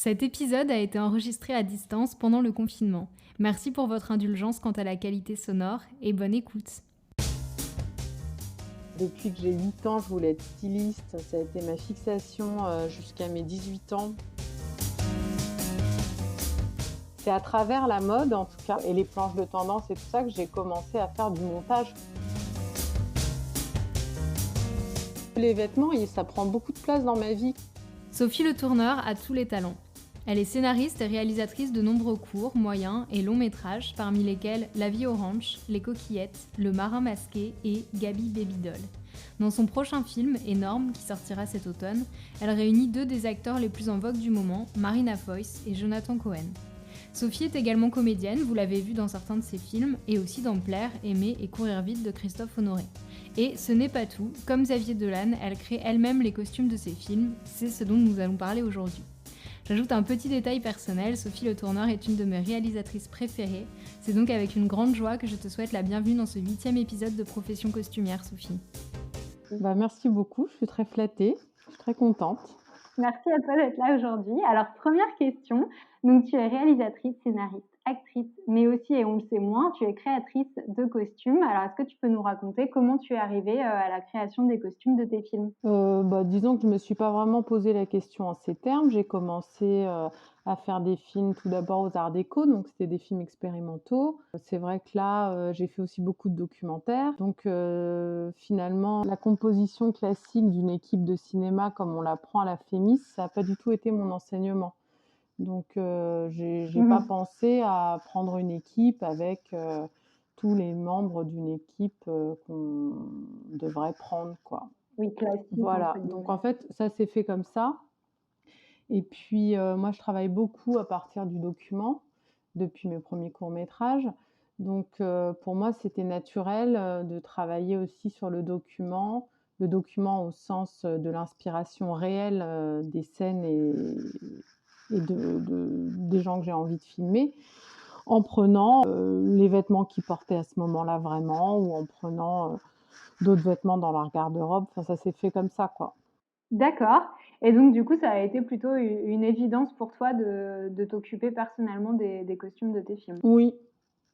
Cet épisode a été enregistré à distance pendant le confinement. Merci pour votre indulgence quant à la qualité sonore et bonne écoute. Depuis que j'ai 8 ans, je voulais être styliste. Ça a été ma fixation jusqu'à mes 18 ans. C'est à travers la mode, en tout cas, et les planches de tendance et tout ça, que j'ai commencé à faire du montage. Les vêtements, ça prend beaucoup de place dans ma vie. Sophie Le Tourneur a tous les talents. Elle est scénariste et réalisatrice de nombreux courts, moyens et longs métrages, parmi lesquels La vie au ranch, Les coquillettes, Le marin masqué et Gabi Babydoll. Dans son prochain film, Énorme, qui sortira cet automne, elle réunit deux des acteurs les plus en vogue du moment, Marina Foïs et Jonathan Cohen. Sophie est également comédienne, vous l'avez vu dans certains de ses films, et aussi dans Plaire, Aimer et Courir vite de Christophe Honoré. Et ce n'est pas tout, comme Xavier Dolan, elle crée elle-même les costumes de ses films, c'est ce dont nous allons parler aujourd'hui. J'ajoute un petit détail personnel, Sophie Le Tourneur est une de mes réalisatrices préférées. C'est donc avec une grande joie que je te souhaite la bienvenue dans ce 8e épisode de Profession costumière, Sophie. Merci beaucoup, je suis très flattée, je suis très contente. Merci à toi d'être là aujourd'hui. Alors, première question, donc tu es réalisatrice, scénariste, actrice, mais aussi, et on le sait moins, tu es créatrice de costumes. Alors, est-ce que tu peux nous raconter comment tu es arrivée à la création des costumes de tes films ? Disons que je ne me suis pas vraiment posé la question en ces termes. J'ai commencé à faire des films tout d'abord aux Arts Déco, donc c'était des films expérimentaux. C'est vrai que là, j'ai fait aussi beaucoup de documentaires. Donc finalement, la composition classique d'une équipe de cinéma comme on l'apprend à la FEMIS, ça n'a pas du tout été mon enseignement. Donc j'ai pas pensé à prendre une équipe avec tous les membres d'une équipe qu'on devrait prendre, quoi. Oui, classique. Voilà, donc en fait, ça s'est fait comme ça. Et puis, moi, je travaille beaucoup à partir du document, depuis mes premiers courts-métrages. Donc, pour moi, c'était naturel de travailler aussi sur le document au sens de l'inspiration réelle des scènes et des gens que j'ai envie de filmer, en prenant les vêtements qu'ils portaient à ce moment-là vraiment, ou en prenant d'autres vêtements dans leur garde-robe. Enfin, ça s'est fait comme ça, quoi. D'accord. Et donc, du coup, ça a été plutôt une évidence pour toi de t'occuper personnellement des costumes de tes films. Oui,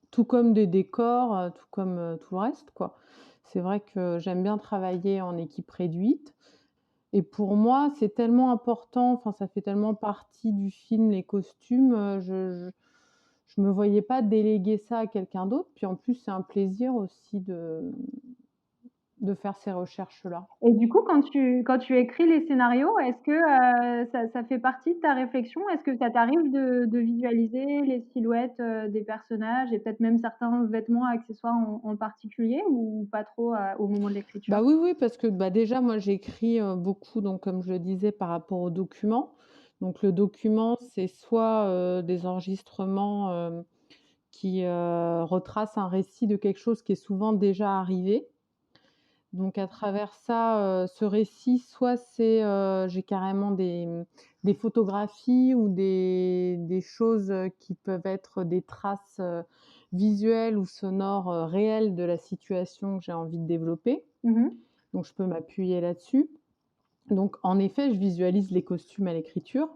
tout comme des décors, tout comme tout le reste, quoi. C'est vrai que j'aime bien travailler en équipe réduite. Et pour moi, c'est tellement important, enfin, ça fait tellement partie du film, les costumes, je me voyais pas déléguer ça à quelqu'un d'autre. Puis en plus, c'est un plaisir aussi de faire ces recherches-là. Et du coup, quand tu écris les scénarios, est-ce que ça fait partie de ta réflexion? Est-ce que ça t'arrive de visualiser les silhouettes des personnages et peut-être même certains vêtements, accessoires en particulier ou pas trop au moment de l'écriture? Oui, oui, parce que déjà, moi, j'écris beaucoup, donc comme je le disais, par rapport au document. Donc le document, c'est soit des enregistrements qui retracent un récit de quelque chose qui est souvent déjà arrivé. Donc à travers ça, ce récit, soit c'est j'ai carrément des photographies ou des choses qui peuvent être des traces visuelles ou sonores réelles de la situation que j'ai envie de développer. Donc je peux m'appuyer là-dessus. Donc en effet, je visualise les costumes à l'écriture.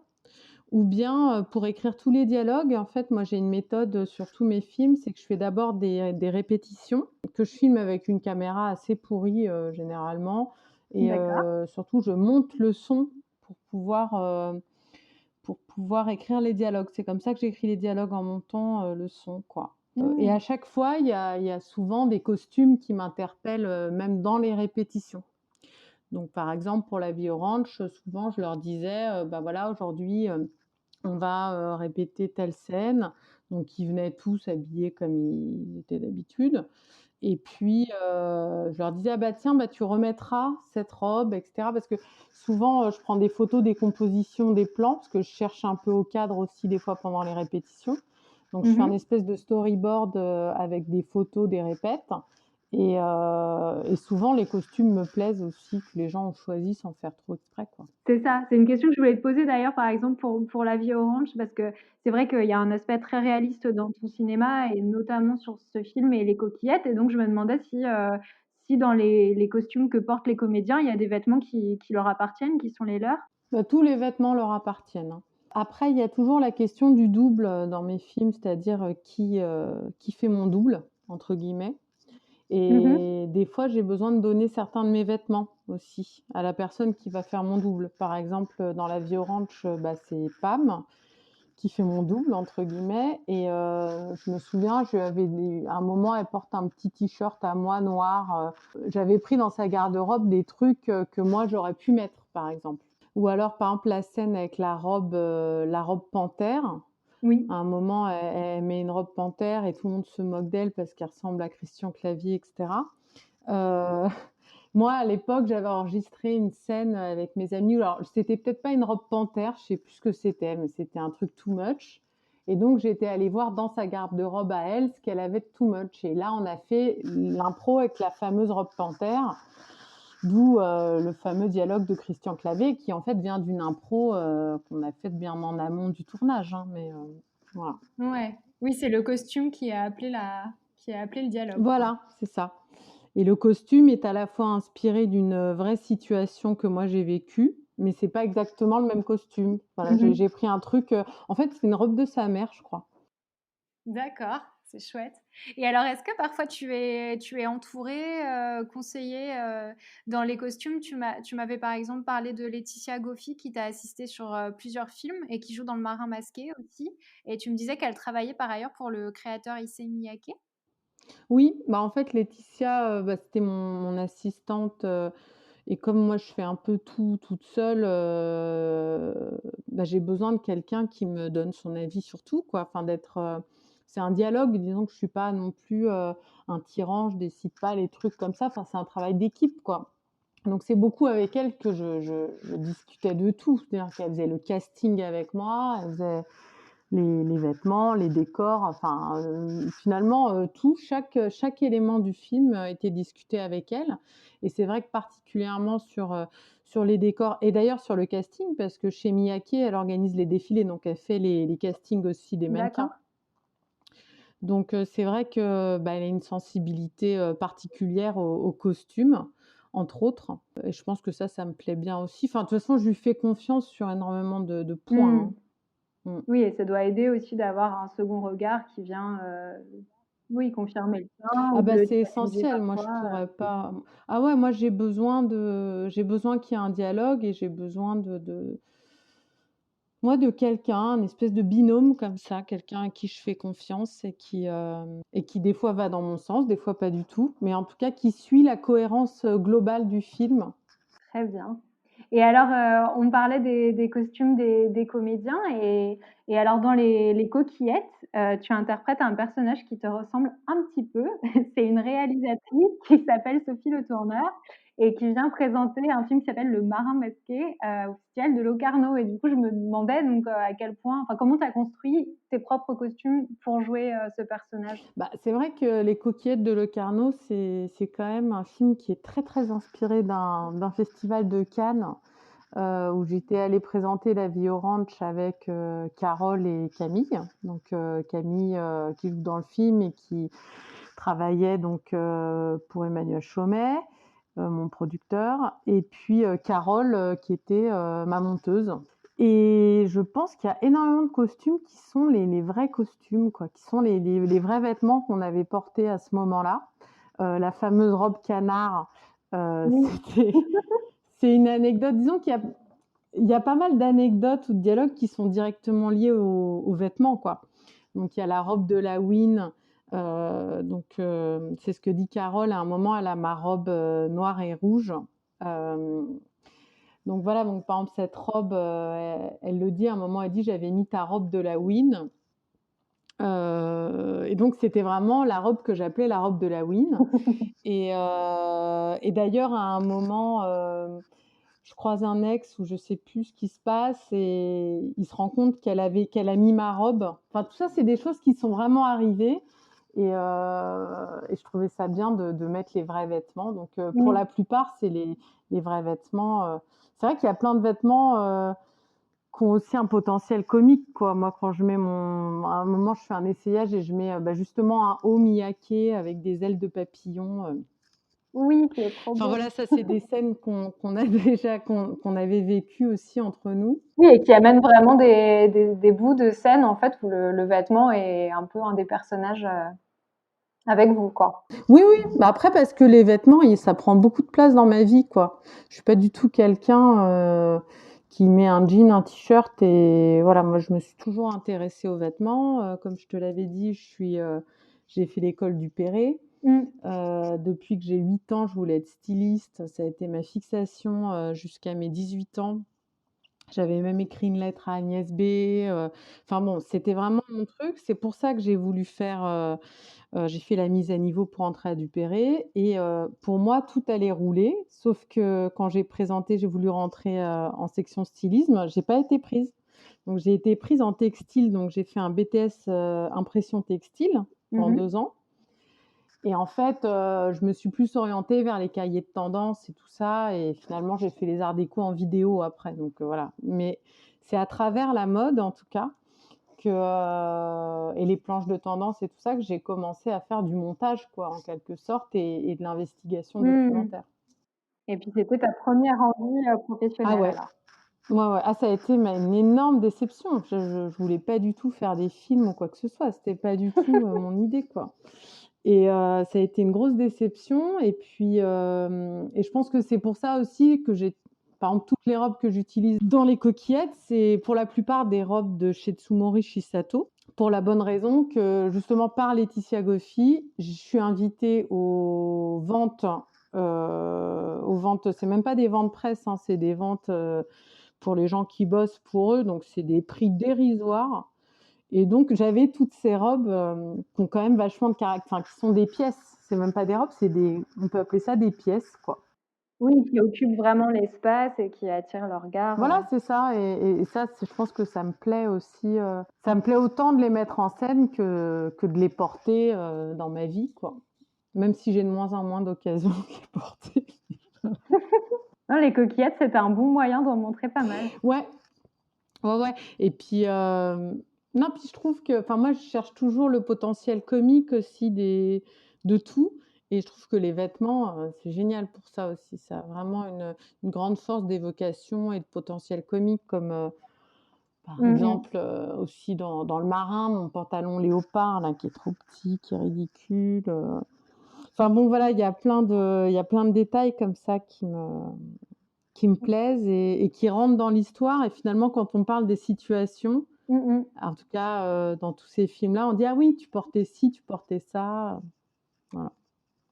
Ou bien pour écrire tous les dialogues, en fait, moi j'ai une méthode sur tous mes films, c'est que je fais d'abord des répétitions que je filme avec une caméra assez pourrie généralement, et surtout je monte le son pour pouvoir écrire les dialogues. C'est comme ça que j'écris les dialogues, en montant le son, quoi. Et à chaque fois, il y a souvent des costumes qui m'interpellent même dans les répétitions. Donc par exemple, pour La vie au ranch, souvent je leur disais voilà, aujourd'hui on va répéter telle scène. Donc ils venaient tous habillés comme ils étaient d'habitude. Et puis je leur disais: «Ah tiens, tu remettras cette robe», et cetera. Parce que souvent je prends des photos des compositions des plans, parce que je cherche un peu au cadre aussi des fois pendant les répétitions. Donc je fais un espèce de storyboard avec des photos des répètes. Et souvent les costumes me plaisent aussi, que les gens ont choisi sans faire trop exprès, quoi. C'est ça, c'est une question que je voulais te poser d'ailleurs, par exemple, pour La vie orange, parce que c'est vrai qu'il y a un aspect très réaliste dans ton cinéma et notamment sur ce film et Les coquillettes, et donc je me demandais si dans les costumes que portent les comédiens, il y a des vêtements qui leur appartiennent, qui sont les leurs? Tous les vêtements leur appartiennent, hein. Après, il y a toujours la question du double dans mes films, c'est-à-dire qui fait mon double, entre guillemets. Et des fois, j'ai besoin de donner certains de mes vêtements aussi à la personne qui va faire mon double. Par exemple, dans La Vie orange, c'est Pam qui fait mon double, entre guillemets. Et je me souviens, à un moment, elle porte un petit t-shirt à moi noir. J'avais pris dans sa garde-robe des trucs que moi, j'aurais pu mettre, par exemple. Ou alors, par exemple, la scène avec la robe panthère. Oui. À un moment, elle met une robe panthère et tout le monde se moque d'elle parce qu'elle ressemble à Christian Clavier, etc. Moi, à l'époque, j'avais enregistré une scène avec mes amis. Alors, c'était peut-être pas une robe panthère, je sais plus ce que c'était, mais c'était un truc too much. Et donc, j'étais allée voir dans sa garde-robe à elle ce qu'elle avait de too much. Et là, on a fait l'impro avec la fameuse robe panthère, d'où le fameux dialogue de Christian Clavier, qui en fait vient d'une impro qu'on a faite bien en amont du tournage. Mais voilà. Ouais. Oui, c'est le costume qui a appelé le dialogue, quoi. Voilà, c'est ça. Et le costume est à la fois inspiré d'une vraie situation que moi j'ai vécue, mais c'est pas exactement le même costume. Voilà, j'ai pris un truc. En fait, c'est une robe de sa mère, je crois. D'accord, c'est chouette. Et alors, est-ce que parfois tu es entourée, conseillée dans les costumes? Tu m'avais par exemple parlé de Laetitia Goffi qui t'a assistée sur plusieurs films et qui joue dans Le Marin Masqué aussi. Et tu me disais qu'elle travaillait par ailleurs pour le créateur Issey Miyake. Oui, en fait, Laetitia, c'était mon assistante. Et comme moi, je fais un peu tout toute seule, j'ai besoin de quelqu'un qui me donne son avis sur tout, quoi. Enfin, c'est un dialogue, disons que je suis pas non plus un tyran, je décide pas les trucs comme ça. Enfin, c'est un travail d'équipe, quoi. Donc, c'est beaucoup avec elle que je discutais de tout. C'est-à-dire qu'elle faisait le casting avec moi, elle faisait les vêtements, les décors, enfin, finalement, chaque élément du film était discuté avec elle. Et c'est vrai que particulièrement sur les décors et d'ailleurs sur le casting, parce que chez Miyake, elle organise les défilés, donc elle fait les castings aussi des mannequins. D'accord. Donc c'est vrai que elle a une sensibilité particulière aux costumes, entre autres. Et je pense que ça me plaît bien aussi. Enfin, de toute façon, je lui fais confiance sur énormément de points. Oui, et ça doit aider aussi d'avoir un second regard qui vient, oui, confirmer le tien ou le C'est challenger essentiel. Moi, je parfois. pourrais pas. Ah ouais, moi, j'ai besoin qu'il y ait un dialogue et j'ai besoin moi, de quelqu'un, un espèce de binôme comme ça, quelqu'un à qui je fais confiance et qui des fois va dans mon sens, des fois pas du tout, mais en tout cas qui suit la cohérence globale du film. Très bien. Et alors, on parlait des costumes des comédiens et alors dans les Coquillettes, tu interprètes un personnage qui te ressemble un petit peu. C'est une réalisatrice qui s'appelle Sophie Le Tourneur et qui vient présenter un film qui s'appelle Le Marin Masqué, au Festival de Locarno. Et du coup, je me demandais donc, à quel point enfin, comment tu as construit tes propres costumes pour jouer, ce personnage? C'est vrai que Les Coquillettes de Locarno, c'est quand même un film qui est très, très inspiré d'un festival de Cannes, où j'étais allée présenter La Vie orange avec Carole et Camille. Donc Camille qui joue dans le film et qui travaillait donc pour Emmanuel Chaumet, mon producteur, et puis Carole qui était ma monteuse. Et je pense qu'il y a énormément de costumes qui sont les vrais costumes, quoi, qui sont les vrais vêtements qu'on avait portés à ce moment-là. La fameuse robe canard, Oui. c'est une anecdote. Disons il y a pas mal d'anecdotes ou de dialogues qui sont directement liés aux vêtements, quoi. Donc il y a la robe de la Win. C'est ce que dit Carole. À un moment, elle a ma robe noire et rouge. Donc voilà, donc par exemple, cette robe, elle le dit à un moment, elle dit j'avais mis ta robe de la Win. Et donc c'était vraiment la robe que j'appelais la robe de la Win. Et d'ailleurs, à un moment, je croise un ex où je sais plus ce qui se passe et il se rend compte qu'elle a mis ma robe. Enfin, tout ça, c'est des choses qui sont vraiment arrivées. Et je trouvais ça bien de mettre les vrais vêtements. Donc, pour la plupart, c'est les vrais vêtements. C'est vrai qu'il y a plein de vêtements qui ont aussi un potentiel comique, quoi. Moi, quand à un moment, je fais un essayage et je mets justement un haut Miyake avec des ailes de papillon. Oui, qui est trop Enfin beau. voilà, ça c'est des scènes qu'on a déjà qu'on avait vécues aussi entre nous. Oui, et qui amène vraiment des bouts de scène, en fait, où le vêtement est un peu un des personnages, avec vous, quoi. Oui, oui, bah, après parce que les vêtements, ça prend beaucoup de place dans ma vie, quoi. Je suis pas du tout quelqu'un qui met un jean, un t-shirt et voilà, moi je me suis toujours intéressée aux vêtements. Comme je te l'avais dit, j'ai fait l'école du Perret. Mmh. Depuis que j'ai 8 ans, je voulais être styliste. Ça a été ma fixation jusqu'à mes 18 ans. J'avais même écrit une lettre à Agnès B. Enfin bon, c'était vraiment mon truc. C'est pour ça que j'ai voulu j'ai fait la mise à niveau pour entrer à Dupéré et pour moi, tout allait rouler. Sauf que quand j'ai voulu rentrer en section stylisme, j'ai pas été prise. Donc j'ai été prise en textile. Donc j'ai fait un BTS impression textile pendant Mmh. 2 ans. Et en fait, je me suis plus orientée vers les cahiers de tendance et tout ça et finalement, j'ai fait les arts déco en vidéo après donc voilà. Mais c'est à travers la mode, en tout cas, et les planches de tendance et tout ça, que j'ai commencé à faire du montage quoi, en quelque sorte et de l'investigation Mmh. documentaire. Et puis c'était ta première envie, Ah professionnelle ouais, alors? ouais, ouais. Ah ça a été une énorme déception. Je voulais pas du tout faire des films ou quoi que ce soit. C'était pas du tout, mon idée, quoi. Et ça a été une grosse déception et puis, et je pense que c'est pour ça aussi que par exemple, toutes les robes que j'utilise dans les coquillettes, c'est pour la plupart des robes de chez Tsumori Shisato, pour la bonne raison que justement par Laetitia Goffi, je suis invitée aux ventes, c'est même pas des ventes presse, hein, c'est des ventes, pour les gens qui bossent pour eux, donc c'est des prix dérisoires et donc j'avais toutes ces robes, qui ont quand même vachement de caractère, enfin qui sont des pièces. C'est même pas des robes, on peut appeler ça des pièces, quoi. Oui, qui occupent vraiment l'espace et qui attirent le regard, Voilà, c'est ça et ça, je pense que ça me plaît aussi, ça me plaît autant de les mettre en scène que de les porter, dans ma vie, quoi. Même si j'ai de moins en moins d'occasions de les porter. Non, les coquillettes, c'était un bon moyen d'en montrer pas mal. Ouais, ouais, ouais et puis, non, puis je trouve que enfin moi je cherche toujours le potentiel comique aussi de tout et je trouve que les vêtements, c'est génial pour ça aussi. Ça a vraiment une grande force d'évocation et de potentiel comique comme, par Mmh mh. exemple, aussi dans le marin, mon pantalon léopard là qui est trop petit, qui est ridicule, enfin bon voilà, il y a plein de détails comme ça qui me plaisent et qui rentrent dans l'histoire et finalement quand on parle des situations, Mmh mh. en tout cas, dans tous ces films-là, on dit: «Ah oui, tu portais ci, tu portais ça», voilà.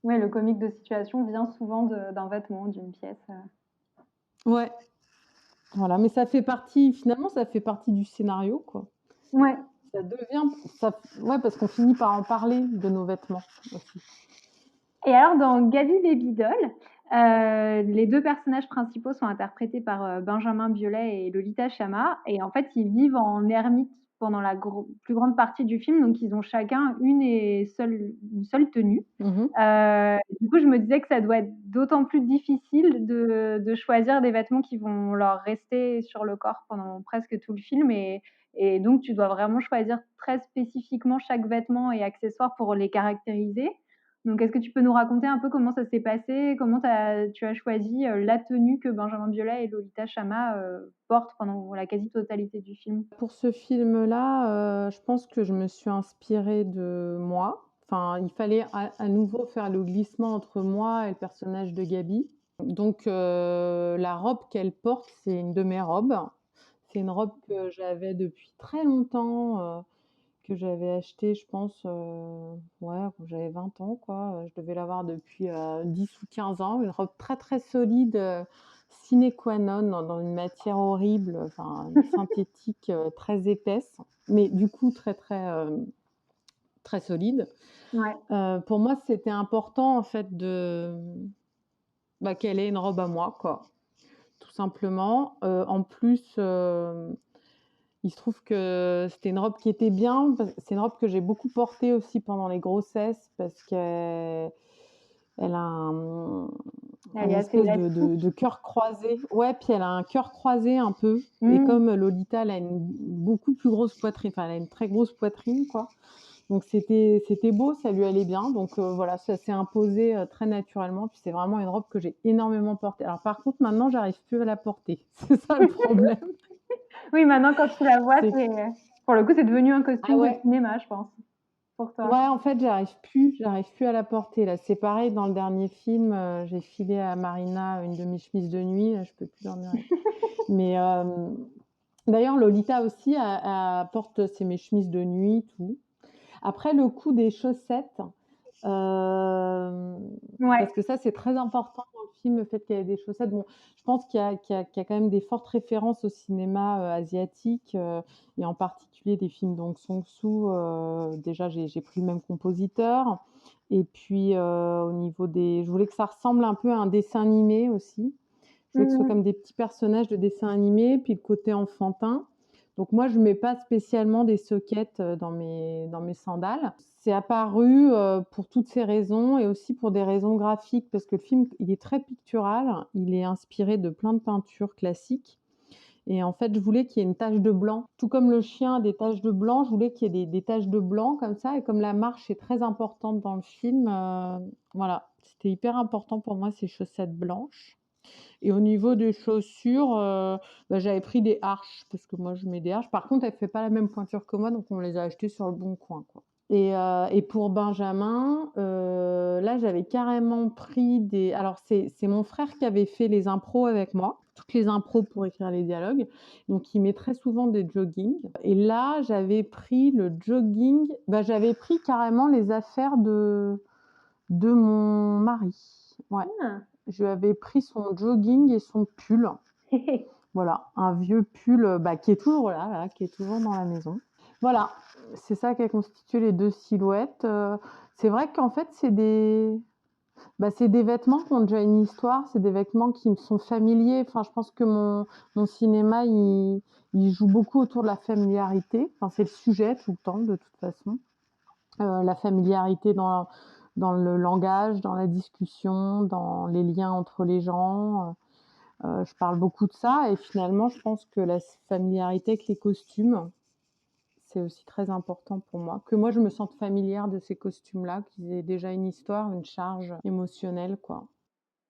Ouais, le comique de situation vient souvent d'un vêtement, d'une pièce. Ouais, voilà, mais finalement, ça fait partie du scénario, quoi. Ouais. Ça devient ça Ouais, parce qu'on finit par en parler de nos vêtements aussi. Et alors dans Gabi Baby Doll, les 2 personnages principaux sont interprétés par, Benjamin Biolay et Lolita Chama et en fait, ils vivent en ermite pendant la plus grande partie du film, donc ils ont chacun une seule tenue. Mmh. Du coup, je me disais que ça doit être d'autant plus difficile de choisir des vêtements qui vont leur rester sur le corps pendant presque tout le film et donc tu dois vraiment choisir très spécifiquement chaque vêtement et accessoire pour les caractériser. Donc est-ce que tu peux nous raconter un peu comment ça s'est passé? Comment tu as choisi, la tenue que Benjamin Biolay et Lolita Chama, portent pendant la quasi-totalité du film? Pour ce film-là, je pense que je me suis inspirée de moi. Enfin, il fallait à nouveau faire le glissement entre moi et le personnage de Gabi. Donc la robe qu'elle porte, c'est une de mes robes. C'est une robe que j'avais depuis très longtemps, que j'avais achetée, je pense, ouais, quand j'avais 20 ans, quoi. Je devais l'avoir depuis, 10 ou 15 ans. Une robe très, très solide, sine qua non, dans une matière horrible, enfin, synthétique, très épaisse, mais du coup très, très, très solide. Ouais. Pour moi, c'était important, en fait, qu'elle ait une robe à moi, quoi, tout simplement. En plus, il se trouve que c'était une robe qui était bien, c'est une robe que j'ai beaucoup portée aussi pendant les grossesses parce qu'elle a Elle un est assez espèce de élastique. cœur croisé. Ouais, puis elle a un cœur croisé un peu et Mmh. comme Lolita, elle a une beaucoup plus grosse poitrine, enfin elle a une très grosse poitrine, quoi. Donc c'était beau, ça lui allait bien. Donc voilà, ça s'est imposé très naturellement. Puis c'est vraiment une robe que j'ai énormément portée. Alors par contre, maintenant, j'arrive plus à la porter. C'est ça le problème. Oui, maintenant quand tu la vois, C'est pour le coup, c'est devenu un ah costume de ouais, cinéma, je pense, pour toi. ouais, en fait, j'arrive plus à la porter là. C'est pareil dans le dernier film, j'ai filé à Marina une de mes chemises de nuit, là, je peux plus dormir avec. Mais d'ailleurs, Lolita aussi, porte c'est mes chemises de nuit, tout. Après, le coup des chaussettes, Ouais. parce que ça, c'est très important dans le film, le fait qu'il y ait des chaussettes. Bon, je pense qu'il y a quand même des fortes références au cinéma asiatique, et en particulier des films d'Hong Sang-soo. Déjà, j'ai pris le même compositeur. Et puis, au niveau je voulais que ça ressemble un peu à un dessin animé aussi. Je voulais que ce soit Mmh. comme des petits personnages de dessin animé, puis le côté enfantin. Donc moi, je mets pas spécialement des sockets dans mes sandales. C'est apparu pour toutes ces raisons et aussi pour des raisons graphiques, parce que le film, il est très pictural, il est inspiré de plein de peintures classiques. Et en fait, je voulais qu'il y ait une tache de blanc. Tout comme le chien a des taches de blanc, je voulais qu'il y ait des taches de blanc comme ça. Et comme la marche est très importante dans le film, voilà, c'était hyper important pour moi ces chaussettes blanches. Et au niveau des chaussures, j'avais pris des Arches parce que moi je mets des Arches. Par contre, elle fait pas la même pointure que moi, donc on les a achetées sur le bon coin, quoi. Et pour Benjamin, là j'avais carrément pris des. Alors c'est mon frère qui avait fait les impros avec moi, toutes les impros pour écrire les dialogues. Donc il met très souvent des joggings. Et là j'avais pris le jogging. J'avais pris carrément les affaires de mon mari. Ouais. Ah. Je lui avais pris son jogging et son pull. Voilà, un vieux pull qui est toujours là, qui est toujours dans la maison. Voilà, c'est ça qui a constitué les deux silhouettes. C'est vrai qu'en fait, c'est des vêtements qui ont déjà une histoire, c'est des vêtements qui me sont familiers. Enfin, je pense que mon cinéma, il joue beaucoup autour de la familiarité. Enfin, c'est le sujet tout le temps, de toute façon. La familiarité dans le langage, dans la discussion, dans les liens entre les gens. Je parle beaucoup de ça et finalement, je pense que la familiarité avec les costumes, c'est aussi très important pour moi. Que moi, je me sente familière de ces costumes-là, qu'ils aient déjà une histoire, une charge émotionnelle, quoi.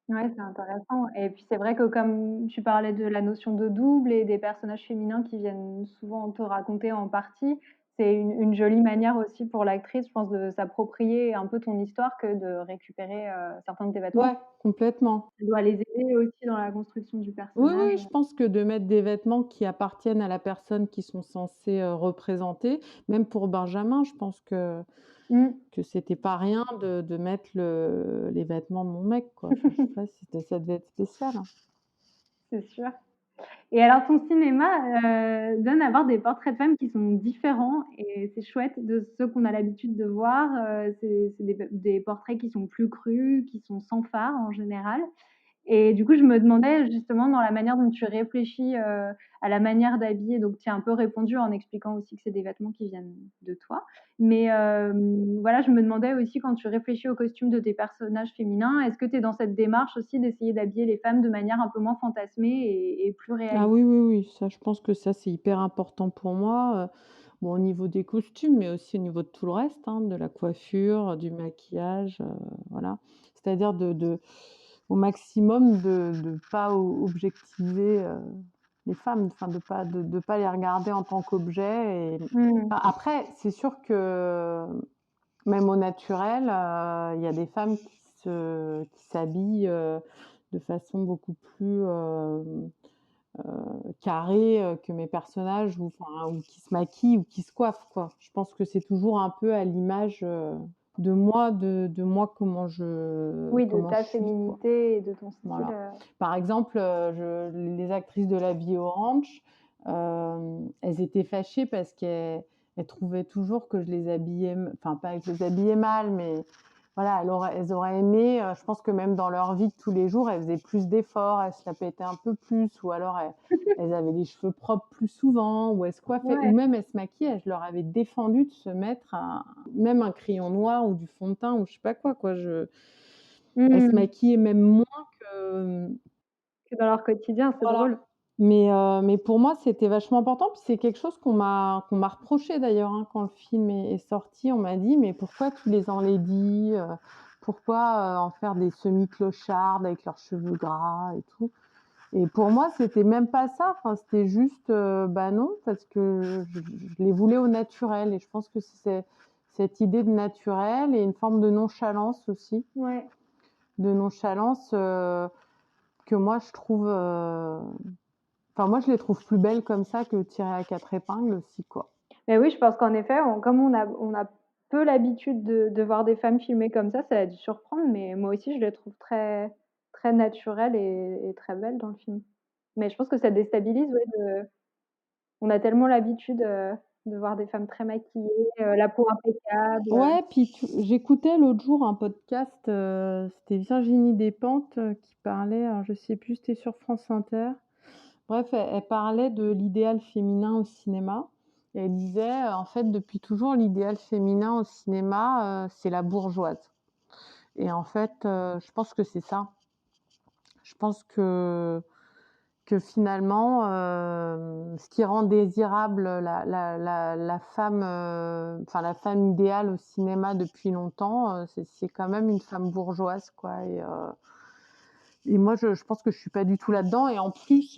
Ouais, c'est intéressant et puis c'est vrai que comme tu parlais de la notion de double et des personnages féminins qui viennent souvent te raconter en partie, c'est une jolie manière aussi pour l'actrice, je pense, de s'approprier un peu ton histoire que de récupérer, certains de tes vêtements. Ouais, complètement. Ça doit les aider aussi dans la construction du Oui, personnage. oui, je pense que de mettre des vêtements qui appartiennent à la personne qu'ils sont censés représenter, même pour Benjamin, je pense Mmh, que c'était pas rien de mettre les vêtements de mon mec, quoi. Enfin, je sais pas, ça devait être spécial, hein. c'est sûr. Et alors ton cinéma, donne à voir des portraits de femmes qui sont différents et c'est chouette de ceux qu'on a l'habitude de voir, c'est des portraits qui sont plus crus, qui sont sans fard en général. Et du coup, je me demandais justement dans la manière dont tu réfléchis, à la manière d'habiller, donc tu as un peu répondu en expliquant aussi que c'est des vêtements qui viennent de toi. Mais voilà, je me demandais aussi quand tu réfléchis aux costumes de tes personnages féminins, est-ce que tu es dans cette démarche aussi d'essayer d'habiller les femmes de manière un peu moins fantasmée et plus Ah réaliste? oui, oui, oui, ça, je pense que ça, c'est hyper important pour moi. Bon, au niveau des costumes, mais aussi au niveau de tout le reste, hein, de la coiffure, du maquillage, voilà. C'est-à-dire au maximum de pas objectiver les femmes, enfin de pas les regarder en tant qu'objet. Mmh. Enfin, après, c'est sûr que même au naturel, il y a des femmes qui s'habillent de façon beaucoup plus carré que mes personnages ou qui se maquillent ou qui se coiffent, quoi. Je pense que c'est toujours un peu à l'image de moi Oui, de comment je ta suis, quoi. féminité et de ton style, Voilà. Par exemple, les actrices de La Vie Orange, elles étaient fâchées parce qu'elles trouvaient toujours que je les habillais, enfin pas que je les habillais mal, mais voilà, elles auraient aimé, je pense que même dans leur vie de tous les jours, elles faisaient plus d'efforts, elles se la pétaient un peu plus, ou alors elles avaient les cheveux propres plus souvent, ou elles se coiffaient, ou ouais. même elles se maquillaient. Je leur avais défendu de se mettre même un crayon noir ou du fond de teint ou je sais pas quoi, quoi. Elles se Mmh. maquillaient même moins que Que dans leur quotidien, c'est voilà, drôle. Mais pour moi, c'était vachement important. Puis c'est quelque chose qu'on m'a reproché d'ailleurs, hein, quand le film est sorti. On m'a dit: «Mais pourquoi tu les enlaidis, pourquoi, en faire des semi-clochardes avec leurs cheveux gras et tout?» Et pour moi, c'était même pas ça. Enfin, c'était juste, bah non, parce que je les voulais au naturel et je pense que c'est cette idée de naturel et une forme de nonchalance aussi, Ouais. de nonchalance, que moi je trouve, enfin moi je les trouve plus belles comme ça que tirées à 4 épingles aussi, quoi. Mais oui, je pense qu'en effet, comme on a peu l'habitude de voir des femmes filmées comme ça a dû surprendre, mais moi aussi je les trouve très, très naturelles et très belles dans le film. Mais je pense que ça déstabilise, ouais, on a tellement l'habitude de voir des femmes très maquillées, la peau impeccable. Ouais, puis j'écoutais l'autre jour un podcast, c'était Virginie Despentes qui parlait, alors je sais plus, c'était sur France Inter. Bref, elle parlait de l'idéal féminin au cinéma. Et elle disait, en fait, depuis toujours, l'idéal féminin au cinéma, c'est la bourgeoise. Et en fait, je pense que c'est ça. Je pense que finalement, ce qui rend désirable la femme, enfin la femme idéale au cinéma depuis longtemps, c'est quand même une femme bourgeoise, quoi. Et moi, je pense que je suis pas du tout là-dedans. Et en plus,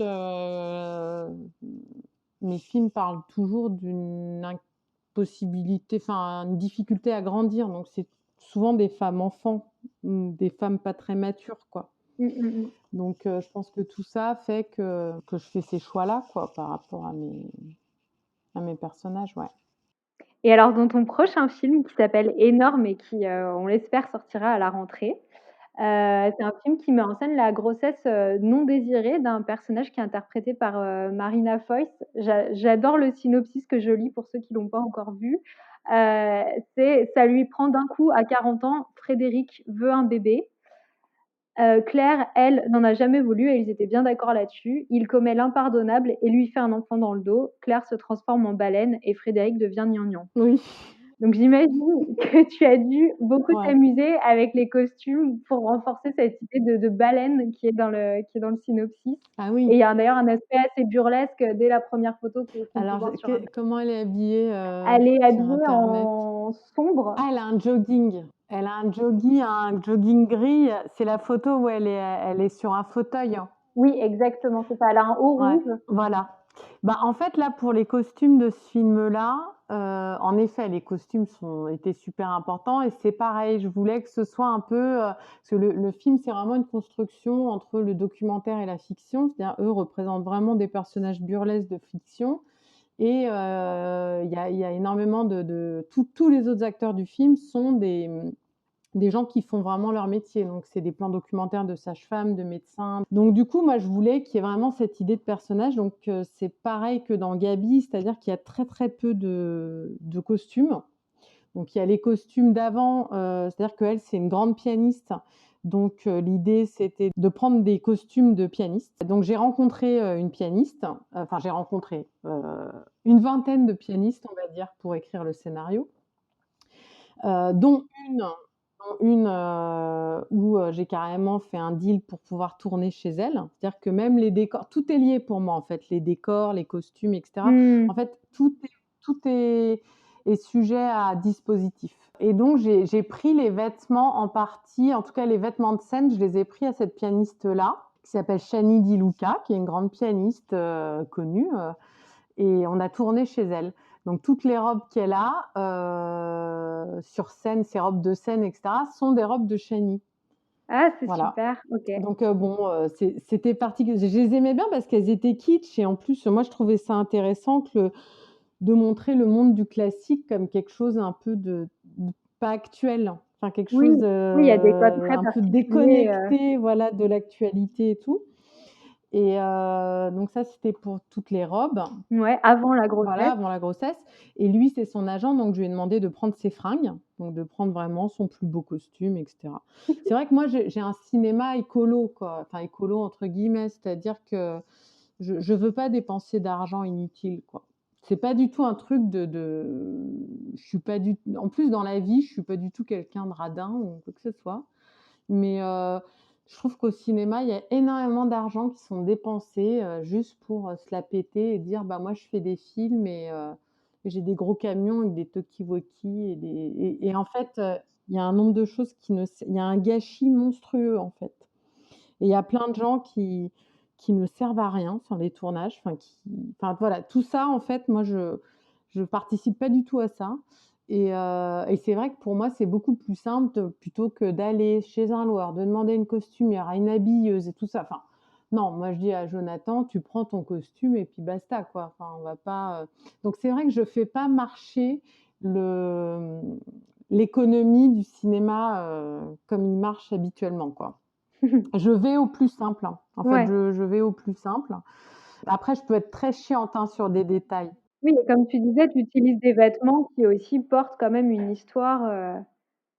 mes films parlent toujours d'une impossibilité, enfin une difficulté à grandir. Donc c'est souvent des femmes enfants, des femmes pas très matures, quoi. Mmh, mmh mh. Donc je pense que tout ça fait que je fais ces choix-là, quoi, par rapport à mes personnages, ouais. Et alors dans ton prochain film qui s'appelle Énorme et qui, on l'espère sortira à la rentrée, c'est un film qui met en scène la grossesse, non désirée d'un personnage qui est interprété par, Marina Foïs. J'adore le synopsis que je lis pour ceux qui l'ont pas encore vu. C'est: «Ça lui prend d'un coup à 40 ans, Frédéric veut un bébé. Claire, elle, n'en a jamais voulu et ils étaient bien d'accord là-dessus. Il commet l'impardonnable et lui fait un enfant dans le dos. Claire se transforme en baleine et Frédéric devient gnangnan». Oui, Donc j'imagine que tu as dû beaucoup ouais. t'amuser avec les costumes pour renforcer cette idée de baleine qui est dans le synopsis. Ah Et il oui. y a d'ailleurs un aspect assez burlesque dès la première photo qu'on peut Alors, voir sur internet. comment elle est habillée Elle est sur habillée Internet? en sombre. Ah, elle a un jogging. Elle a un jogging gris. C'est la photo où elle est sur un fauteuil. Oui, exactement, c'est ça. Elle a un haut Ouais, rouge. voilà. Bah, en fait, là, pour les costumes de ce film-là, en effet, les costumes étaient super importants et c'est pareil, je voulais que ce soit un peu, parce que le film, c'est vraiment une construction entre le documentaire et la fiction. C'est-à-dire, eux représentent vraiment des personnages burlesques de fiction et il y a énormément de tous les autres acteurs du film sont des gens qui font vraiment leur métier. Donc, c'est des plans documentaires de sages-femmes, de médecins. Donc, du coup, moi, je voulais qu'il y ait vraiment cette idée de personnage. Donc, c'est pareil que dans Gabi, c'est-à-dire qu'il y a très, très peu de costumes. Donc, il y a les costumes d'avant, c'est-à-dire qu'elle, c'est une grande pianiste. Donc, l'idée, c'était de prendre des costumes de pianiste. Donc, j'ai rencontré une pianiste, enfin, j'ai rencontré une vingtaine de pianistes, on va dire, pour écrire le scénario, dont une où j'ai carrément fait un deal pour pouvoir tourner chez elle. C'est-à-dire que même les décors, tout est lié pour moi en fait, les décors, les costumes, et cetera. Mmh. En fait, tout est sujet à dispositif. Et donc j'ai pris les vêtements en partie, en tout cas les vêtements de scène, je les ai pris à cette pianiste-là, qui s'appelle Shani Di Luca, qui est une grande pianiste connue, et on a tourné chez elle. Donc toutes les robes qu'elle a sur scène, ses robes de scène, etc., sont des robes de Shani. Ah, c'est Voilà. super, OK. Donc bon, c'était particulier. Je les aimais bien parce qu'elles étaient kitsch et en plus, moi, je trouvais ça intéressant de montrer le monde du classique comme quelque chose un peu de pas actuel. Enfin, quelque Oui, chose oui, il y a des codes très un peu particuliers, déconnecté, voilà, de l'actualité et tout. Et donc ça, c'était pour toutes les robes. ouais, avant la Voilà, grossesse. avant la grossesse. Et lui, c'est son agent, donc je lui ai demandé de prendre ses fringues, donc de prendre vraiment son plus beau costume, et cetera. C'est vrai que moi, j'ai un cinéma écolo, quoi, enfin écolo entre guillemets, c'est-à-dire que je veux pas dépenser d'argent inutile, quoi. C'est pas du tout un truc je suis pas en plus dans la vie, je suis pas du tout quelqu'un de radin ou quoi que ce soit. Mais Je trouve qu'au cinéma, il y a énormément d'argent qui sont dépensés juste pour se la péter et dire bah moi je fais des films et j'ai des gros camions avec des talkie-walkie et en fait il y a un nombre de choses il y a un gâchis monstrueux en fait. Et il y a plein de gens qui ne servent à rien sur les tournages, enfin voilà, tout ça en fait, moi je participe pas du tout à ça. Et c'est vrai que pour moi, c'est beaucoup plus simple plutôt que d'aller chez un loueur, de demander une costumière, à une habilleuse et tout ça. Enfin, non, moi je dis à Jonathan, tu prends ton costume et puis basta, quoi. Enfin, on va pas. Donc c'est vrai que je fais pas marcher le l'économie du cinéma comme il marche habituellement, quoi. Je vais au plus simple, hein. En fait, Ouais. je vais au plus simple. Après, je peux être très chiante hein, sur des détails. Oui et comme tu disais, tu utilises des vêtements qui aussi portent quand même une histoire,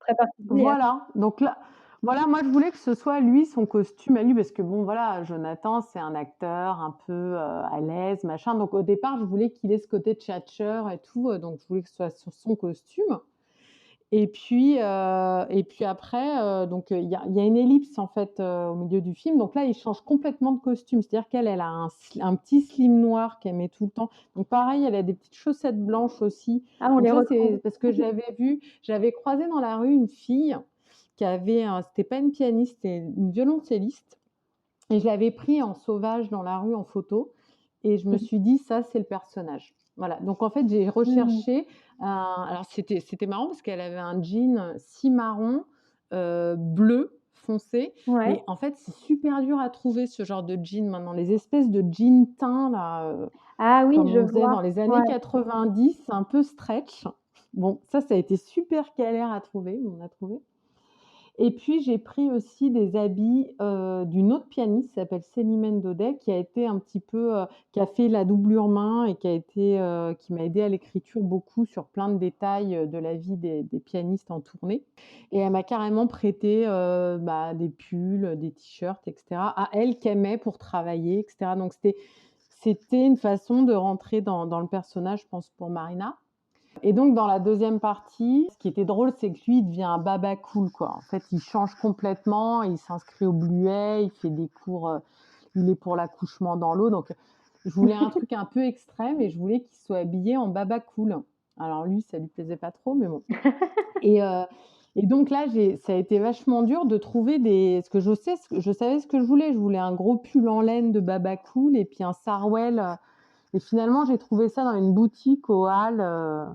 très particulière. Voilà, donc là, voilà, moi je voulais que ce soit lui, son costume à lui, parce que bon, voilà, Jonathan, c'est un acteur un peu à l'aise, machin. Donc au départ, je voulais qu'il ait ce côté tchatcheur et tout, donc je voulais que ce soit sur son costume. Et puis après, donc il y a une ellipse en fait au milieu du film. Donc là, il change complètement de costume. C'est-à-dire qu'elle, elle a un petit slim noir qu'elle met tout le temps. Donc pareil, elle a des petites chaussettes blanches aussi. Ah, on Donc les ça, retrouve. c'est parce que j'avais croisé dans la rue une fille qui avait, c'était pas une pianiste, c'était une violoncelliste. Et je l'avais pris en sauvage dans la rue en photo. Et je me suis dit, ça, c'est le personnage. Voilà. Donc en fait, j'ai Mmh. recherché. Alors c'était marrant parce qu'elle avait un jean si marron, bleu foncé. Ouais. Mais en fait, c'est super dur à trouver ce genre de jean maintenant. Les espèces de jeans teints, là, Ah oui, comme je on faisait vois. dans les Ouais. années 90, un peu stretch. Bon, ça a été super galère à trouver. On a trouvé. Et puis j'ai pris aussi des habits d'une autre pianiste qui s'appelle Célimène Daudet, qui a été un petit peu, qui a fait la doublure main et qui m'a aidé à l'écriture beaucoup sur plein de détails de la vie des pianistes en tournée. Et elle m'a carrément prêté des pulls, des t-shirts, etc. à elle qu'elle aimait pour travailler, etc. Donc c'était une façon de rentrer dans le personnage, je pense, pour Marina. Et donc, dans la deuxième partie, ce qui était drôle, c'est que lui, il devient un baba cool, quoi. En fait, il change complètement, il s'inscrit au Bluet, il fait des cours, il est pour l'accouchement dans l'eau. Donc, je voulais un truc un peu extrême et je voulais qu'il soit habillé en baba cool. Alors, lui, ça lui plaisait pas trop, mais bon. Et, et donc là, ça a été vachement dur de trouver ce que je savais ce que je voulais. Je voulais un gros pull en laine de baba cool et puis un sarouel. Et finalement, j'ai trouvé ça dans une boutique au Halles.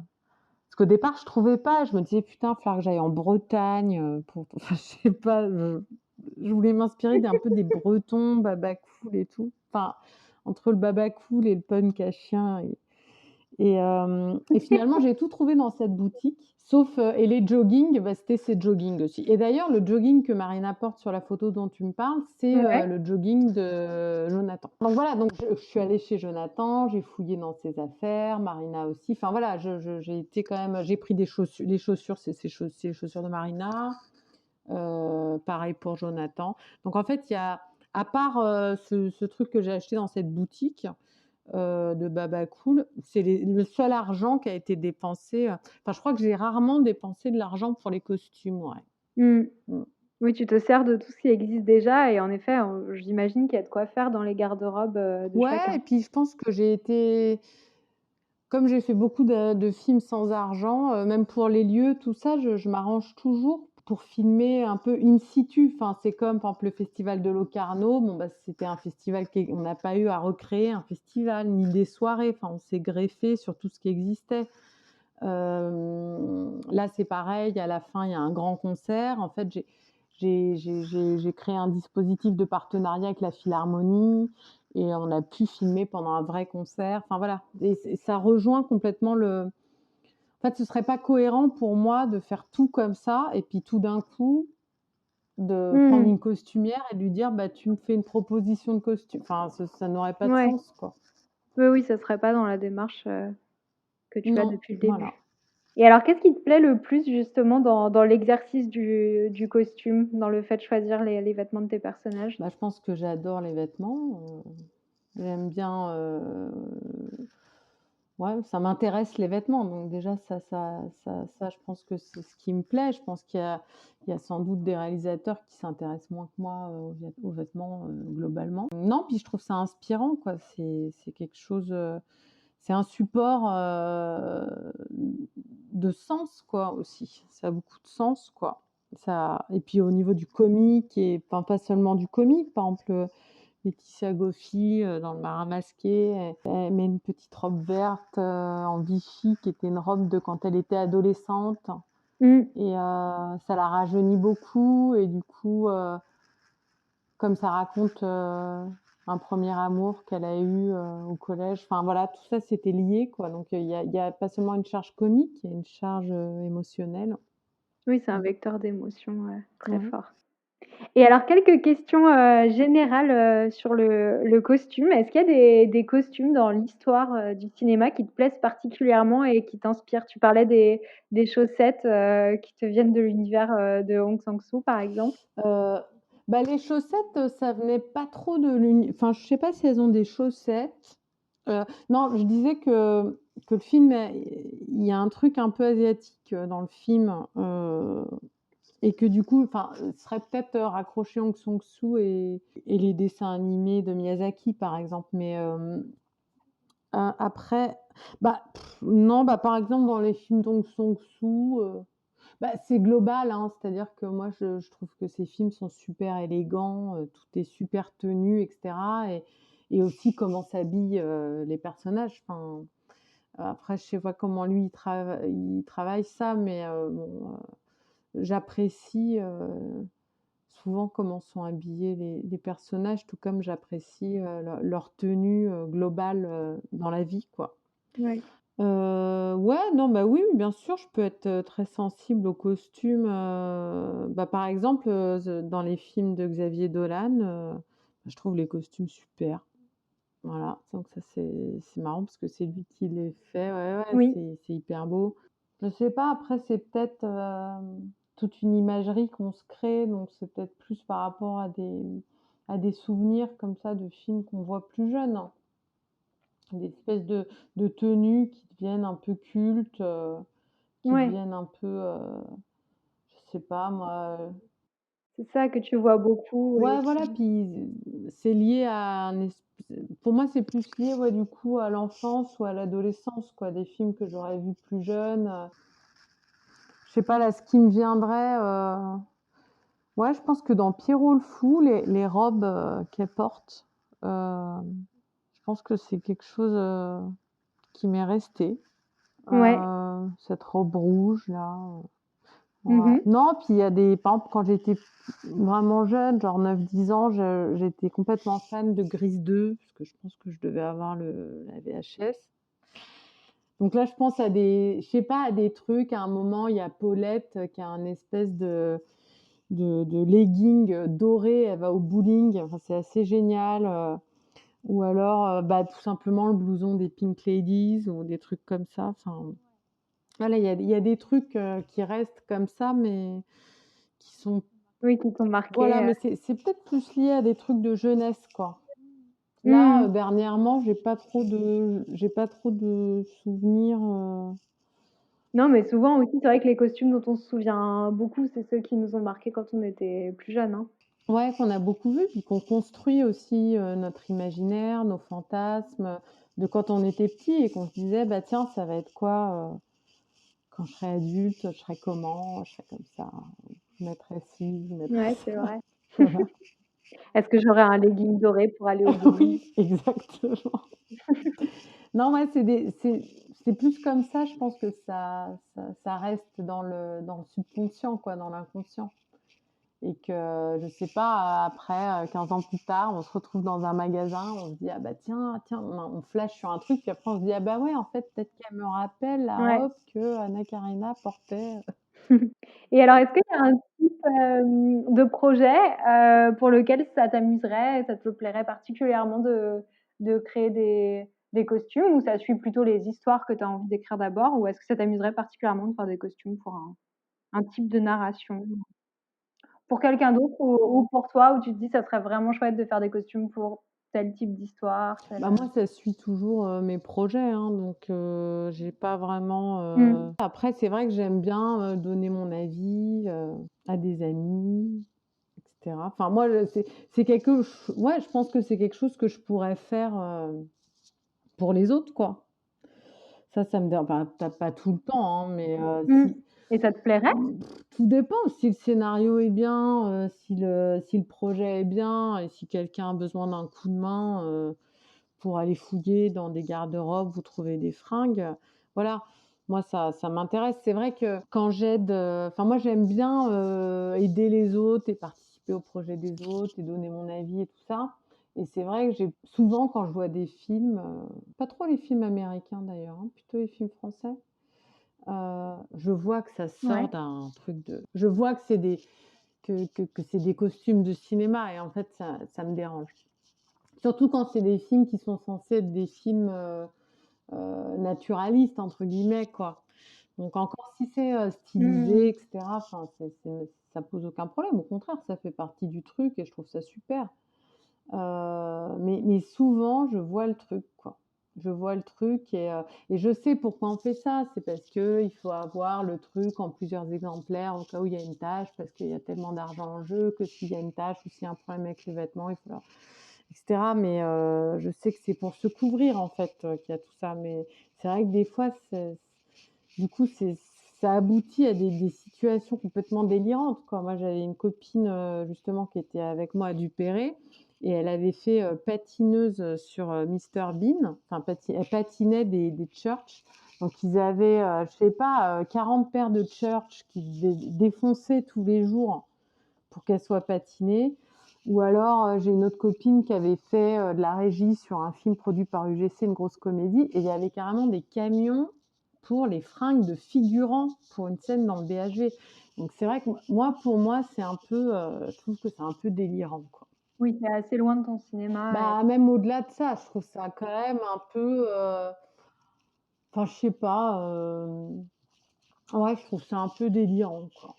Parce qu'au départ, je trouvais pas. Je me disais, putain, il va falloir que j'aille en Bretagne enfin, je sais pas. Je voulais m'inspirer d'un peu des Bretons, baba cool et tout. Enfin, entre le baba cool et le punk à chien. Et finalement, j'ai tout trouvé dans cette boutique. Sauf, et les joggings, c'était ces joggings aussi. Et d'ailleurs, le jogging que Marina porte sur la photo dont tu me parles, c'est Ouais. le jogging de Jonathan. Donc voilà, donc je suis allée chez Jonathan, j'ai fouillé dans ses affaires, Marina aussi. Enfin voilà, j'ai été quand même, j'ai pris des chaussures, les chaussures, c'est les chaussures de Marina. Pareil pour Jonathan. Donc en fait, il y a, à part ce truc que j'ai acheté dans cette boutique, de Baba Cool, c'est le seul argent qui a été dépensé. Enfin, je crois que j'ai rarement dépensé de l'argent pour les costumes, ouais. Mmh. Mm. Oui, tu te sers de tout ce qui existe déjà et en effet, j'imagine qu'il y a de quoi faire dans les garde-robes, de Ouais, chacun. et puis je pense que comme j'ai fait beaucoup de films sans argent, même pour les lieux, tout ça, je m'arrange toujours pour filmer un peu in situ. Enfin, c'est comme, par exemple, le festival de Locarno. Bon, c'était un festival on n'a pas eu à recréer un festival, ni des soirées. Enfin, on s'est greffé sur tout ce qui existait. Là, c'est pareil, à la fin, il y a un grand concert. En fait, j'ai créé un dispositif de partenariat avec la Philharmonie et on a pu filmer pendant un vrai concert. Enfin voilà, et ça rejoint complètement En fait, ce serait pas cohérent pour moi de faire tout comme ça et puis tout d'un coup de prendre Mmh. une costumière et de lui dire tu me fais une proposition de costume. Enfin, ça n'aurait pas de Ouais. sens, quoi. Oui, oui, ça serait pas dans la démarche, que tu as Non, depuis le voilà. début. Et alors, qu'est-ce qui te plaît le plus justement dans l'exercice du costume, dans le fait de choisir les vêtements de tes personnages? Je pense que j'adore les vêtements. J'aime bien. Ouais, ça m'intéresse les vêtements, donc déjà ça, je pense que c'est ce qui me plaît. Je pense qu'il y a sans doute des réalisateurs qui s'intéressent moins que moi, aux vêtements, globalement. Non, puis je trouve ça inspirant, quoi. C'est quelque chose, c'est un support, de sens, quoi, aussi. Ça a beaucoup de sens, quoi. Ça et puis au niveau du comique et enfin, pas seulement du comique, par exemple, Laetitia Gauffy, dans Le Marin masqué, elle met une petite robe verte, en Vichy qui était une robe de quand elle était adolescente Mmh. et ça la rajeunit beaucoup et du coup, comme ça raconte, un premier amour qu'elle a eu, au collège, enfin voilà, tout ça c'était lié, quoi, donc il y a pas seulement une charge comique, il y a une charge, émotionnelle. Oui, c'est un Mmh. vecteur d'émotion, très Ouais. fort. Et alors quelques questions, générales, sur le costume. Est-ce qu'il y a des costumes dans l'histoire, du cinéma qui te plaisent particulièrement et qui t'inspirent? Tu parlais des chaussettes, qui te viennent de l'univers, de Hong Sang-soo, par exemple. Heu, Bah, les chaussettes, ça venait pas trop de enfin, je sais pas si elles ont des chaussettes. Non, je disais que le film il y a un truc un peu asiatique, dans le film, et que du coup, enfin, ce serait peut-être, raccroché Hong Sang-soo et les dessins animés de Miyazaki, par exemple, mais après, bah, non, bah, par exemple, dans les films d'Hong Sang-soo, bah, c'est global, hein, c'est-à-dire que moi je trouve que ces films sont super élégants, tout est super tenu et cetera et aussi comment s'habillent, les personnages. Enfin, après je sais pas comment lui il travaille ça, mais bon, j'apprécie, souvent comment sont habillés les personnages, tout comme j'apprécie, leur tenue, globale, dans la vie, quoi. Ouais. Ouais, non, bah, oui, oui, bien sûr, je peux être, très sensible aux costumes, bah, par exemple, dans les films de Xavier Dolan, je trouve les costumes super. Voilà, donc ça c'est marrant parce que c'est lui qui les fait, ouais, ouais, Oui. c'est hyper beau. Je sais pas, après c'est peut-être, toute une imagerie qu'on se crée, donc c'est peut-être plus par rapport à des souvenirs comme ça de films qu'on voit plus jeunes, hein. Des espèces de tenues qui deviennent un peu cultes, qui Ouais, deviennent un peu, je sais pas moi, c'est ça que tu vois beaucoup et ouais, voilà, qui puis c'est lié à un esp pour moi, c'est plus lié, ouais, du coup, à l'enfance ou à l'adolescence, quoi, des films que j'aurais vus plus jeune, je sais pas, là, ce qui me viendrait, ouais, je pense que dans Pierrot le fou, les robes, qu'elle porte, je pense que c'est quelque chose, qui m'est resté, ouais. cette robe rouge là, ouais. Mmh. Non, puis il y a des par exemple, quand j'étais vraiment jeune, genre 9-10 ans, j'étais complètement fan de Grise 2 parce que je pense que je devais avoir la VHS. Donc là, je pense à des je sais pas, à des trucs, à un moment, il y a Paulette, qui a un espèce de legging, doré, elle va au bowling, enfin, c'est assez génial, ou alors, bah, tout simplement le blouson des Pink Ladies ou des trucs comme ça, enfin, voilà, il y a des trucs, qui restent comme ça, mais qui sont Oui, qui t'ont marqué, voilà, mais c'est peut-être plus lié à des trucs de jeunesse, quoi. Là, mmh. dernièrement, j'ai pas trop de souvenirs, Non, mais souvent aussi, c'est vrai que les costumes dont on se souvient beaucoup, c'est ceux qui nous ont marqués quand on était plus jeunes, hein. ouais, qu'on a beaucoup vu, puis qu'on construit aussi, notre imaginaire, nos fantasmes, de quand on était petit et qu'on se disait: «Bah, tiens, ça va être quoi, quand je serai adulte? Je serai comment? Je serai comme ça, je mettrai ci, je mettrai Ouais, c'est ça». vrai. Voilà. Est-ce que j'aurai un legging doré pour aller au bowling? Oui, exactement. Non, ouais, c'est plus comme ça, je pense que ça reste dans le subconscient, quoi, dans l'inconscient et que, je sais pas, après, 15 ans plus tard, on se retrouve dans un magasin, on se dit: «Ah bah tiens, tiens», on flash sur un truc, puis après on se dit: «Ah bah ouais, en fait, peut-être qu'elle me rappelle la Ouais. robe que Anna Karina portait». Et alors, est-ce qu'il y a un type, de projet, pour lequel ça t'amuserait, ça te plairait particulièrement de créer des costumes ou ça suit plutôt les histoires que tu as envie d'écrire d'abord? Ou est-ce que ça t'amuserait particulièrement de faire des costumes pour un type de narration? Pour quelqu'un d'autre ou pour toi, où tu te dis: «Ça serait vraiment chouette de faire des costumes pour»? tel type d'histoire, tel, Bah, moi, ça suit toujours, mes projets, hein, donc j'ai pas vraiment, Après, c'est vrai que j'aime bien, donner mon avis, à des amis et cetera. Enfin, moi, c'est quelque ch ouais, je pense que c'est quelque chose que je pourrais faire, pour les autres, quoi. Ça me dérange pas tout le temps, hein, mais Mmh. si Et ça te plairait? tout dépend. Si le scénario est bien, si le projet est bien et si quelqu'un a besoin d'un coup de main, pour aller fouiller dans des garde-robes ou trouver des fringues, voilà. Moi, ça m'intéresse. C'est vrai que quand j'aide, enfin moi j'aime bien, aider les autres et participer au projet des autres et donner mon avis et tout ça. Et c'est vrai que j'ai souvent quand je vois des films, pas trop les films américains d'ailleurs, hein, plutôt les films français, je vois que ça Ouais. sort d'un truc de je vois que c'est que c'est des costumes de cinéma et en fait ça me dérange. Surtout quand c'est des films qui sont censés être des films, «naturalistes» entre guillemets, quoi. Donc encore si c'est, stylisé Mmh. et cetera, enfin ça pose aucun problème. Au contraire, ça fait partie du truc et je trouve ça super. Mais souvent je vois le truc, quoi. Je vois le truc et je sais pourquoi on fait ça. C'est parce qu'il faut avoir le truc en plusieurs exemplaires au cas où il y a une tache, parce qu'il y a tellement d'argent en jeu que s'il y a une tache ou s'il y a un problème avec les vêtements, il faut leur et cetera. Mais je sais que c'est pour se couvrir en fait, qu'il y a tout ça. Mais c'est vrai que des fois, du coup, ça aboutit à des situations complètement délirantes, quoi. Moi, j'avais une copine, justement qui était avec moi à Duperré et elle avait fait, patineuse, sur, Mister Bean. Enfin elle patinait des Church. Donc ils avaient, je sais pas, 40 paires de Church qu'ils devaient défoncer tous les jours pour qu'elles soient patinées. Ou alors, j'ai une autre copine qui avait fait, de la régie sur un film produit par UGC, une grosse comédie et il y avait carrément des camions pour les fringues de figurants pour une scène dans le BHV. Donc c'est vrai que moi, pour moi, c'est un peu, je trouve que c'est un peu délirant, quoi. Oui, c'est assez loin de ton cinéma et Bah, même au-delà de ça, je trouve ça quand même un peu, enfin je sais pas, ouais, je trouve ça un peu délirant, quoi.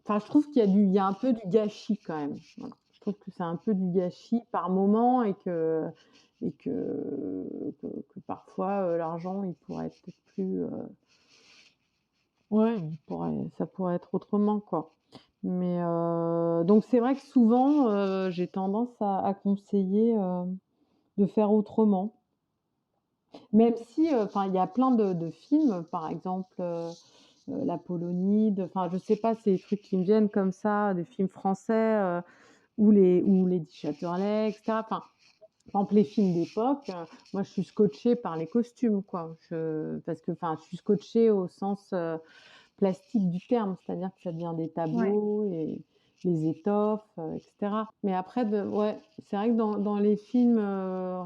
Enfin, je trouve qu'il y a un peu du gâchis quand même. Voilà. Je trouve que c'est un peu du gâchis par moment et que parfois, l'argent, il pourrait être peut-être plus, ouais, ça pourrait être autrement, quoi. Mais donc c'est vrai que souvent, j'ai tendance à conseiller, de faire autrement. Même si, enfin, il y a plein de films, par exemple, L'Apollonide, enfin, je sais pas, c'est des trucs qui me viennent comme ça, des films français, ou Lady Chatterley et cetera. Enfin, par exemple, les films d'époque, moi, je suis scotchée par les costumes, quoi. Parce que, enfin, je suis scotchée au sens, plastique du terme, c'est-à-dire que ça devient des ouais. tableaux et les étoffes, et cetera. Mais après ouais, c'est vrai que dans les films,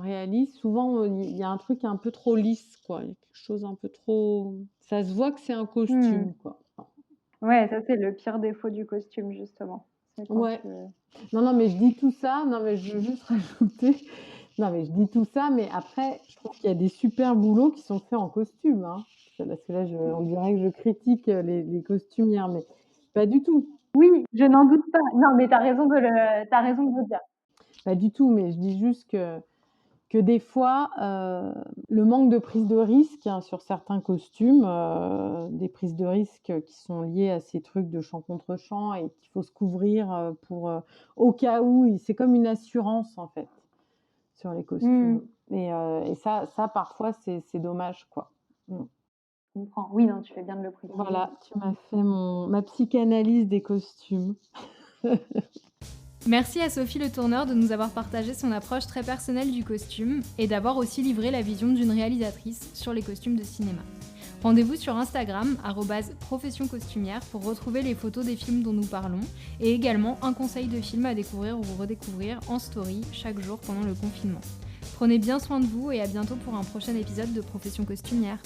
réalistes, souvent, il y a un truc un peu trop lisse, quoi. Il y a quelque chose un peu trop ça se voit que c'est un Mmh. costume, quoi. Enfin, Ouais, ça, c'est le pire défaut du costume, justement. C'est quand ouais. Non, non, mais je dis tout ça, non, mais je veux juste rajouter non, mais je dis tout ça, mais après, je trouve qu'il y a des super boulots qui sont faits en costume, hein. Parce que là, on dirait que je critique, les costumières, mais pas du tout. Oui, je n'en doute pas. Non, mais tu as raison de le dire. Pas du tout, mais je dis juste que des fois, le manque de prise de risque, hein, sur certains costumes, des prises de risque qui sont liées à ces trucs de champ contre champ et qu'il faut se couvrir, pour, au cas où, c'est comme une assurance en fait sur les Mmh. costumes et ça parfois c'est dommage, quoi. Mmh. Je comprends. Oui, non, tu fais bien de le préciser. Voilà, tu m'as fait ma psychanalyse des costumes. Merci à Sophie Le Tourneur de nous avoir partagé son approche très personnelle du costume et d'avoir aussi livré la vision d'une réalisatrice sur les costumes de cinéma. Rendez-vous sur Instagram, @professioncostumière, pour retrouver les photos des films dont nous parlons et également un conseil de film à découvrir ou redécouvrir en story chaque jour pendant le confinement. Prenez bien soin de vous et à bientôt pour un prochain épisode de Profession Costumière.